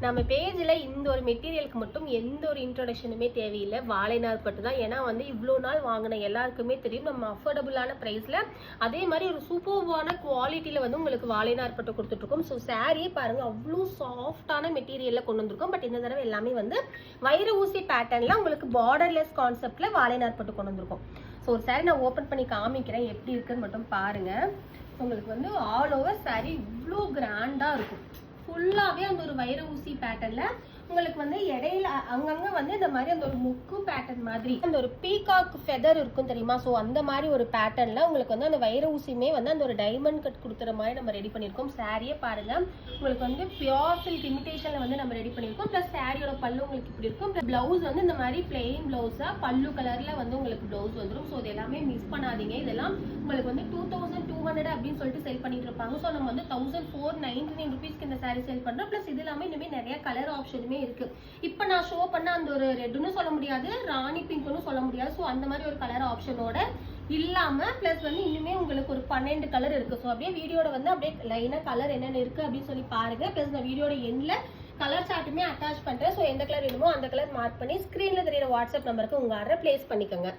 நம்ம பேஜில் இந்த ஒரு மெட்டீரியலுக்கு மட்டும் எந்த ஒரு இன்ட்ரடக்ஷனுமே தேவையில்லை. வாழை நார் பட்டு தான். ஏன்னா வந்து இவ்வளோ நாள் வாங்கின எல்லாருக்குமே தெரியும் நம்ம அஃபோர்டபுளான ப்ரைஸில் அதே மாதிரி ஒரு சூப்பர்வான குவாலிட்டியில் வந்து உங்களுக்கு வாழை நார் பட்டு கொடுத்துட்ருக்கோம். ஸோ சாரியே பாருங்கள் அவ்வளோ சாஃப்டான மெட்டீரியலில் கொண்டு வந்திருக்கோம். பட் இந்த தடவை எல்லாமே வந்து வைர ஊசி பேட்டர்னில் உங்களுக்கு பார்டர்லெஸ் கான்செப்டில் வாழை நார் பட்டு கொண்டு வந்திருக்கோம். ஸோ ஒரு சாரி நான் ஓப்பன் பண்ணி காமிக்கிறேன் எப்படி இருக்குன்னு மட்டும் பாருங்கள். உங்களுக்கு வந்து ஆல் ஓவர் சாரி இவ்வளோ கிராண்டாக இருக்கும். ஃபுல்லாகவே அந்த ஒரு வைர ஊசி பேட்டர்னில் உங்களுக்கு வந்து இடையில அங்கங்கே வந்து இந்த மாதிரி அந்த ஒரு முக்கு பேட்டர்ன் மாதிரி அந்த ஒரு பீகாக் ஃபெதர் இருக்கும் தெரியுமா. ஸோ அந்த மாதிரி ஒரு பேட்டர்னில் உங்களுக்கு வந்து அந்த வைர ஊசியுமே வந்து அந்த ஒரு டைமண்ட் கட் கொடுத்துற மாதிரி நம்ம ரெடி பண்ணியிருக்கோம். சாரியே பாருங்கள் உங்களுக்கு வந்து பியோர் சில்க் இமிடேஷனில் வந்து நம்ம ரெடி பண்ணியிருக்கோம். ப்ளஸ் சாரியோட பல்லு உங்களுக்கு இப்படி இருக்கும். ப்ளவுஸ் வந்து இந்த மாதிரி பிளெயின் ப்ளவுஸாக பல்லு கலரில் வந்து உங்களுக்கு ப்ளவுஸ் வந்துடும். ஸோ இது எல்லாமே மிஸ் பண்ணாதீங்க. இதெல்லாம் உங்களுக்கு வந்து 2200 அப்படின்னு சொல்லிட்டு செல் பண்ணிட்டு இருப்பாங்க. ஸோ நம்ம வந்து 1499 ருபீஸ்க்கு இந்த சாரி சேல் பண்ணுறோம். ப்ளஸ் இது எல்லாமே இனிமேல் நிறைய கலர் ஆப்ஷனுமே இருக்கு. இப்போ நான் ஷோ பண்ண அந்த ஒரு ரெட்னு சொல்ல முடியாது, ராணி பிங்க்னு சொல்ல முடியாது. ஸோ அந்த மாதிரி ஒரு கலர் ஆப்ஷனோட இல்லாம பிளஸ் வந்து இன்னுமே உங்களுக்கு ஒரு 12 கலர் இருக்கு. ஸோ அப்படியே வீடியோட வந்து அப்படியே லைனா கலர் என்னென்ன இருக்கு அப்படின்னு சொல்லி பாருங்க. பிளஸ் நான் வீடியோட எண்ட்ல கலர் சார்ட்டுமே அட்டாச் பண்றேன். ஸோ எந்த கலர் வேணுமோ அந்த கலர் மார்க் பண்ணி ஸ்கிரீன்ல தெரியுற வாட்ஸ்அப் நம்பருக்கு உங்க ஆர்டர் பிளேஸ் பண்ணிக்கோங்க.